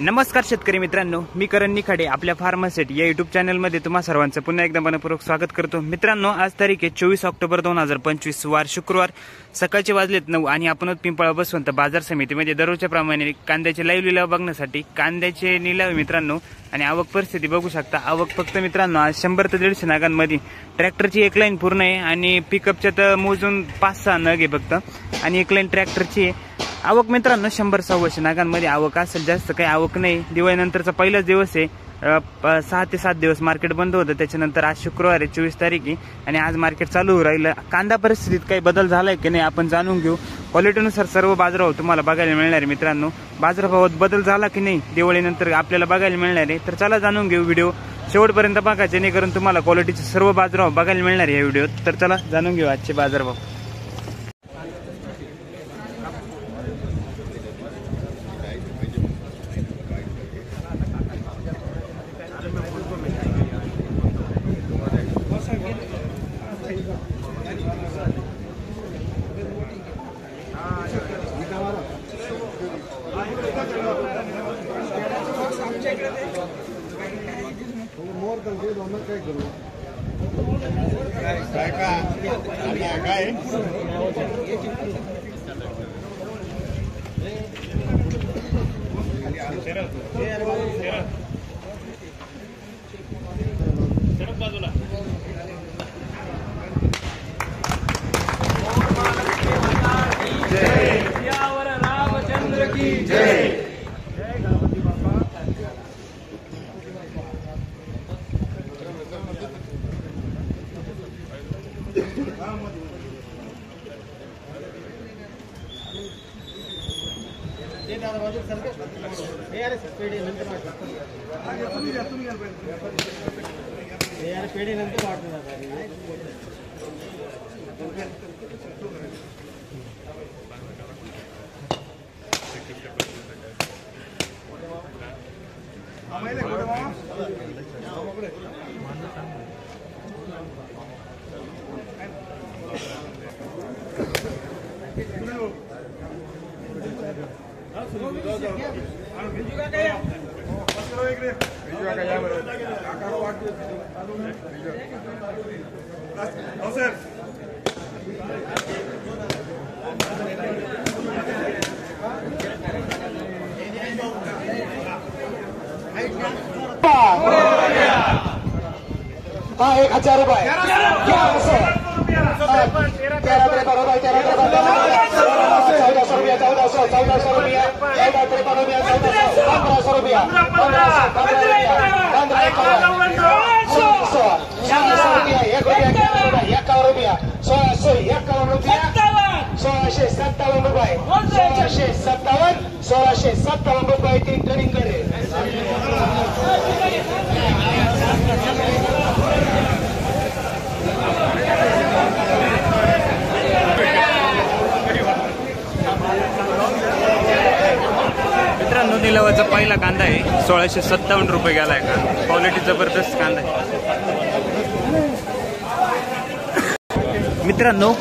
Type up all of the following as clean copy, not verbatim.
नमस्कार शेतकरी मित्रांनो, मी करण निखाडे आपल्या फार्मासेट या यूट्यूब चॅनलमध्ये तुम्हा सर्वांचं पुन्हा एकदा मनपूर्वक स्वागत करतो। मित्रांनो, आज तारीख आहे 24 ऑक्टोबर 2025 वार शुक्रवार, सकाळचे वाजलेत 9 आणि आपण पिंपळा बसवंत बाजार समितीमध्ये दररोजच्या प्रमाणे कांद्याचे लाईव्ह लिलाव बघण्यासाठी कांद्याचे निलाव मित्रांनो आणि आवक परिस्थिती बघू शकता। आवक फक्त मित्रांनो आज 100 ते 150 नागांमध्ये ट्रॅक्टरची एक लाईन पूर्ण आहे आणि पिकअपच्या तर मोजून 5-6 नग आहे फक्त आणि एक लाईन ट्रॅक्टरची आहे। आवक मित्रांनो 100-125 नागांमध्ये आवक असेल, जास्त काही आवक नाही। दिवाळीनंतरचा पहिलाच दिवस आहे, 6 ते 7 दिवस मार्केट बंद होतं, त्याच्यानंतर आज शुक्रवार आहे 24 तारीख आहे आणि आज मार्केट चालू होऊ राहिलं। कांदा परिस्थितीत काही बदल झालाय की नाही आपण जाणून घेऊ। क्वालिटीनुसार सर्व बाजारभाव तुम्हाला बघायला मिळणार आहे मित्रांनो। बाजारभावात बदल झाला की नाही दिवाळीनंतर आपल्याला बघायला मिळणार आहे, तर चला जाणून घेऊ। व्हिडिओ शेवटपर्यंत बघा जेणेकरून तुम्हाला क्वालिटीचे सर्व बाजारभाव बघायला मिळणार आहे या व्हिडिओत। तर चला जाणून घेऊ आजचे बाजारभाव। हाँ 1000 रुपए 1100 1657 रुपये तीन ट्रेनिंग करे। मित्रांनो, निलावाचा पहिला कांदा आहे 1657 रुपये गेलाय का। क्वालिटी जबरदस्त कांदा आहे मित्रांनो।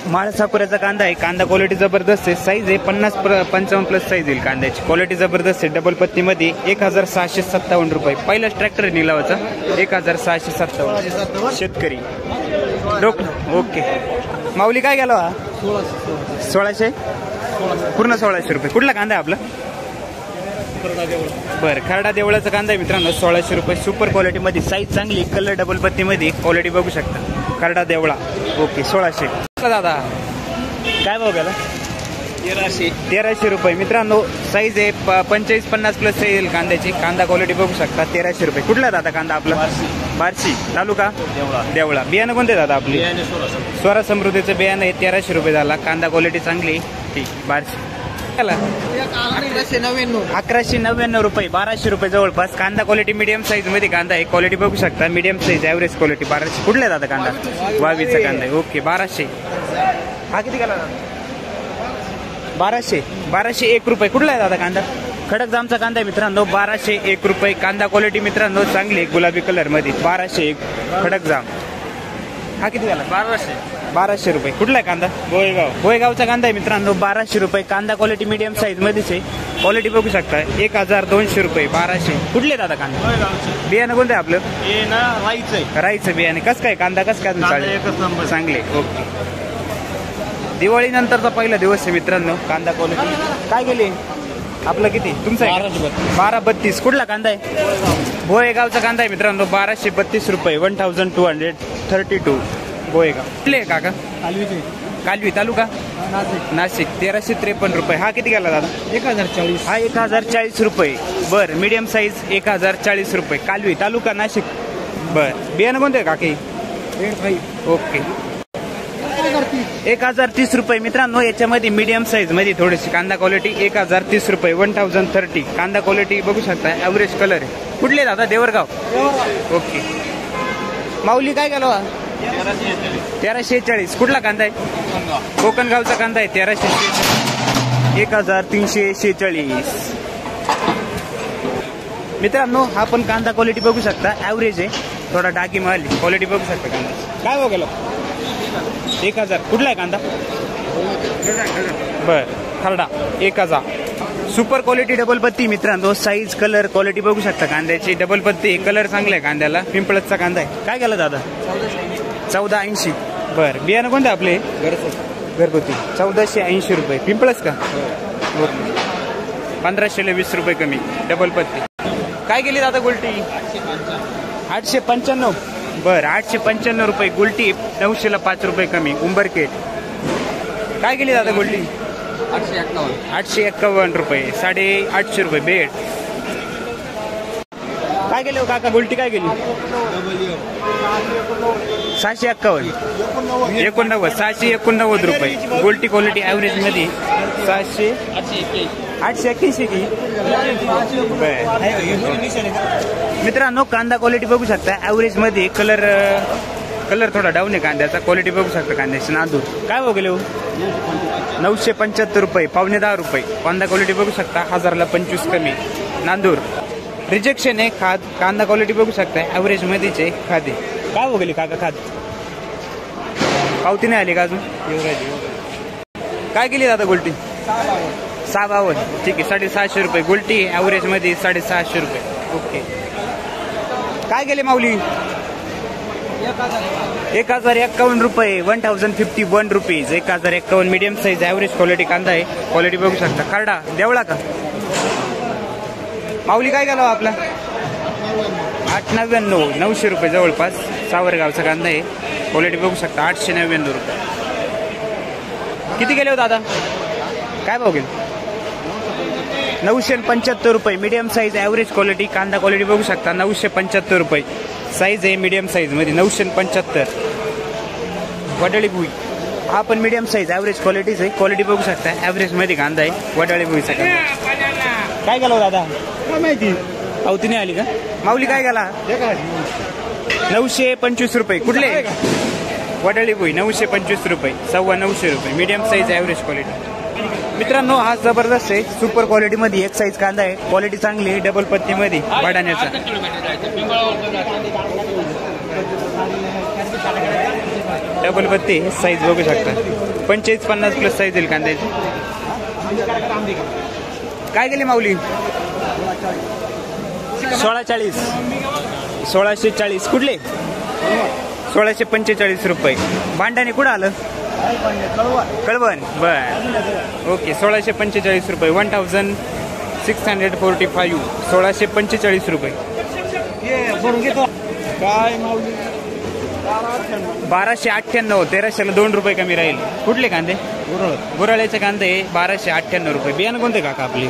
माळ साकुऱ्याचा कांदा आहे, कांदा क्वालिटी जबरदस्त आहे, साईज आहे 50-55 प्लस साईज येईल कांद्याची। क्वालिटी जबरदस्त आहे, डबल पत्तीमध्ये 1657 रुपये। पहिलाच ट्रॅक्टर आहे निलावाचा 1657 शेतकरी ओके। माऊली काय गेला 1600 पूर्ण 1600 रुपये। कुठला कांदा आहे आपला? बरं, खरडा देवळाचा कांदा आहे मित्रांनो 1600 रुपये। सुपर क्वालिटी मध्ये, साईज चांगली, कलर डबल पत्ती मध्ये, क्वालिटी बघू शकता। खरडा देवळा ओके 1600 दादा। काय भाव गेला? 1300 रुपये मित्रांनो। साईज आहे 45-50 प्लस येईल कांद्याची। कांदा क्वालिटी बघू शकता 1300 रुपये। कुठला दादा कांदा आपला? बार्शी तालुका देवळा। बियाणं कोणते दादा आपली? स्वरा समृद्धीचं बियाणं आहे, 1300 रुपये झाला। कांदा क्वालिटी चांगली ठीक बार्शी। 1199 रुपये, 1200 रुपये जवळपास। कांदा क्वालिटी मीडियम साईज मध्ये कांदा आहे, क्वालिटी बघू शकता मीडियम साईज ॲव्हरेज क्वालिटी। 1200 कुठला दादा कांदा? वावीचा कांदा आहे ओके 1200। हा किती गेला? 1200 1 रुपये। कुठला आहे दादा कांदा? खडक जामचा कांदा आहे मित्रांनो 1201 रुपये. कांदा क्वालिटी मित्रांनो चांगली गुलाबी कलर मध्ये 1201 खडक जाम. हा किती झाला? 1200 रुपये. कुठला आहे कांदा? गोळेगावचा कांदा आहे मित्रांनो 1200 रुपये. कांदा क्वालिटी मीडियम साईज मध्येच आहे. क्वालिटी बघू शकता 1200 रुपये 1200. कुठले दादा कांदा? बियाणं कोणतं आहे आपलं? राईचं बियाणे. कसं काय कांदा कसं काय चांगले? ओके. दिवाळी नंतरचा पहिला दिवस आहे मित्रांनो. कांदा क्वालिटी काय गेली आपलं किती तुमचं? 1232. कुठला कांदा आहे? गोळेगावचा कांदा आहे मित्रांनो 1232 रुपये 1232. गोळेगाव. कुठले काका? कालवी तालुका नाशिक 1353 रुपये. हा किती गेला दादा? 1040. हा 1040 रुपये. बर मीडियम साईज 1040 रुपये. कालवी तालुका नाशिक. बर बियाणं कोणतं आहे काकी? ओके. 1030 रुपये मित्रांनो. याच्यामध्ये मीडियम साईज मध्ये थोडीशी कांदा क्वालिटी 1030 रुपये 1030. कांदा क्वालिटी बघू शकता ऍव्हरेज कलर आहे. कुठले दादा? देवरगाव. ओके. माऊली काय गेलो? 1340. कुठला कांदा आहे? कोकणगावचा कांदा आहे 1346 1346. मित्रांनो हा पण कांदा क्वालिटी बघू शकता ऍव्हरेज आहे. थोडा डागी माल क्वालिटी बघू शकता कांदा. काय हो गेलो? 1000. कुठला आहे कांदा? बर खरडा 1000. सुपर क्वालिटी डबल पत्ती मित्रांनो. साईज कलर क्वालिटी बघू शकता कांद्याची. डबल पत्ती कलर चांगला आहे कांद्याला. पिंपळचा कांदा आहे. काय गेला दादा? 1480. बर बियाणं कोणतं आपले? घरगुती 1480 रुपये. पिंपळच का? 1520 रुपये कमी. डबल पत्ती. काय गेली दादा गुलटी? 895. बर 895 रुपये गुलटी. 900ला 5 रुपये कमी. उंबरकेट. काय गेली दादा गुलटी? 851 रुपये 850 रुपये. बेड. काय गेले हो काका गुलटी? काय गेली? 651 689 रुपये. गोल्टी क्वालिटी ऍव्हरेज मध्ये 881 की. मित्रांनो कांदा क्वालिटी बघू शकता ऍव्हरेज मध्ये. कलर थोडा डाऊन आहे कांद्याचा. क्वालिटी बघू शकता कांद्याची. नांदूर काय हो गेले? 975 रुपये 9.10 रुपये. कांदा क्वालिटी बघू शकता 1000ला 25 कमी. नांदूर. रिजेक्शन आहे खाद. कांदा क्वालिटी बघू शकता ऍव्हरेज मध्येच आहे. खादे काय हो गेली काका? खाद पावती नाही आली का अजून? काय केली दादा गोल्टी? 652. ठीक आहे 650 रुपये गोल्टी. ऍव्हरेज मध्ये 650 रुपये. ओके. काय गेले माऊली? 1051 रुपये 1051 rupees. 1051 medium size average quality कांदा आहे. क्वालिटी बघू शकता. खरडा देवळा का? माऊली काय गेला आपला? 899 900 रुपये जवळपास. सावरगावचा कांदा आहे. क्वालिटी बघू शकता 899 रुपये. किती गेले हो दादा? काय भाव गेले? 975 रुपये मीडियम साईज ऍव्हरेज क्वालिटी. कांदा क्वालिटी बघू शकता 975 रुपये. साईज आहे मीडियम साईज मध्ये 975. वडाळी भुई हा पण मीडियम साईज ऍव्हरेज क्वालिटीच आहे. क्वालिटी बघू शकता ऍव्हरेज मध्ये कांदा आहे. वडाळी भुईचा कांदा. काय गेला दादा? माहिती पावती नाही आली का? माऊली काय गेला? 925 रुपये. कुठले? वडाळी भुई 925 रुपये 925 रुपये. Medium size average quality. मित्रांनो हा जबरदस्त आहे. सुपर क्वालिटी मध्ये एक साईज कांदा आहे. क्वालिटी चांगली आहे. डबल पत्ती मध्ये बडाण्याचा. डबल पत्ती साईज बघू शकता 45-50 प्लस साईज येईल कांद्याची. काय गेली माऊली? 1640. कुठले? 1645 रुपये. भांडाने कुठं आलं? कळवण. बर ओके. 1645 रुपये 1645. 1645 रुपये. काय माऊली? 1298. 1300ला 2 रुपये कमी राहील. कुठले कांदे? गुराळ्याचे कांदे 1298 रुपये. बियाणं कोणते काका आपली?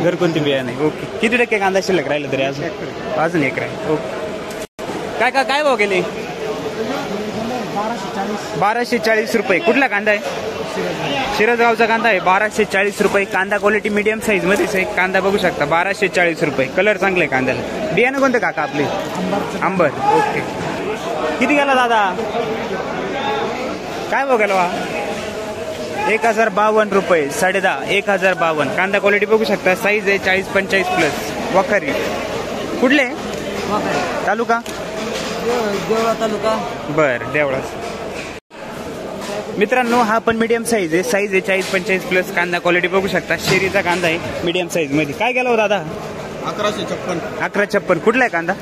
घरगुती बियाणे. ओके. किती टक्के कांदा शिल्लक राहिलं तरी? अजून एक राहील. ओके. काय भाव गेले? 1240 रुपये. कुठला कांदा आहे? शिरसगावचा कांदा आहे 1240 रुपये. कांदा क्वालिटी मीडियम साईज मध्येच आहे. कांदा बघू शकता 1240 रुपये. कलर चांगले कांद्याला. बियाणं कोणतं काका आपले? आंबर. ओके. किती गेला दादा? काय भाव गेला? 1052 रुपये 10.5 1052. कांदा क्वालिटी बघू शकता. साईज आहे 40-45 प्लस. वखारी कुठले तालुका? देवळा तालुका. बर देवळा. मित्रांनो हा पण मीडियम साईज आहे. साईज आहे 40-45 प्लस. कांदा क्वालिटी बघू शकता. शेरीचा कांदा आहे मीडियम साईज मध्ये. काय गेला हो दादा? 1156. कुठला आहे कांदा?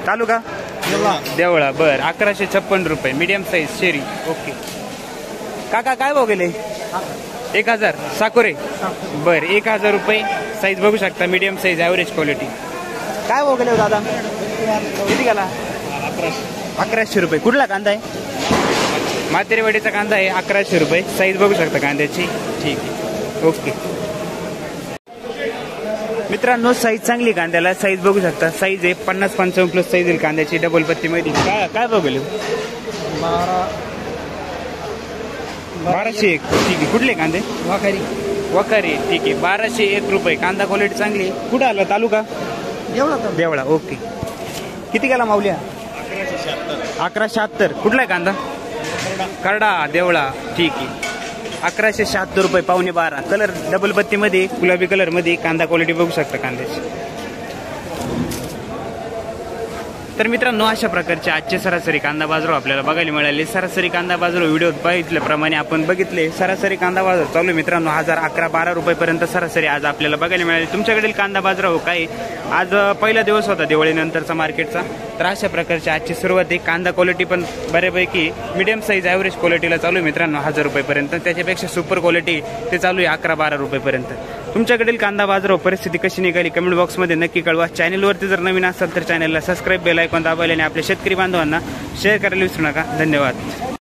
तालुका देवळा. बर 1156 रुपये मीडियम साईज शेरी. ओके काका काय भाव गेले? 1000. साकोरे बर 1000 रुपये. साईज बघू शकता मीडियम साईज ॲव्हरेज क्वालिटी. काय भाव गेले हो दादा? किती गेला? 1100 रुपये. कुठला कांदा आहे? मातेरेवाडीचा कांदा आहे 1100 रुपये. साईज बघू शकता कांद्याची. ठीक आहे ओके. मित्रांनो साईज चांगली कांद्याला. साईज बघू शकता. साईज आहे 50-55 प्लस साईज आहे कांद्याची. डबल पत्ती मध्ये. काय भाव गेले? 1201. ठीक आहे. कुठले कांदे? वखारी. ठीक आहे 1201 रुपये. कांदा क्वालिटी चांगली. कुठं आलं? तालुका देवळा. ओके किती गेला माऊल्या? 1176. कुठला आहे कांदा? करडा देवळा. ठीक आहे 1176 रुपये 11.25. कलर डबल पत्ती मध्ये गुलाबी कलर मध्ये. कांदा क्वालिटी बघू शकता कांद्याची. तर मित्रांनो अशा प्रकारचे आजचे सरासरी कांदा बाजार आपल्याला बघायला मिळाले. सरासरी कांदा बाजार व्हिडिओत बघितल्याप्रमाणे आपण बघितले. सरासरी कांदा बाजार चालू आहे मित्रांनो 11-12 रुपयेपर्यंत सरासरी आज आपल्याला बघायला मिळाले. तुमच्याकडील कांदा बाजार हो काय? आज पहिला दिवस होता दिवाळीनंतरचा मार्केटचा. तर अशा प्रकारची आजची सुरुवात आहे. कांदा क्वालिटी पण बऱ्यापैकी मीडियम साईज ॲव्हरेज क्वालिटीला चालू आहे मित्रांनो 1000 रुपयेपर्यंत. त्याच्यापेक्षा सुपर क्वालिटी ते चालू आहे 11-12 रुपयेपर्यंत. तुमच्याकडील कांदा बाजार परिस्थिती कशी निघाली कमेंट बॉक्समध्ये नक्की कळवा. चॅनलवरती जर नवीन असाल तर चॅनलला सबस्क्राईब बेल आयकॉन दाबायला आणि आपल्या शेतकरी बांधवांना शेअर करायला विसरू नका. धन्यवाद.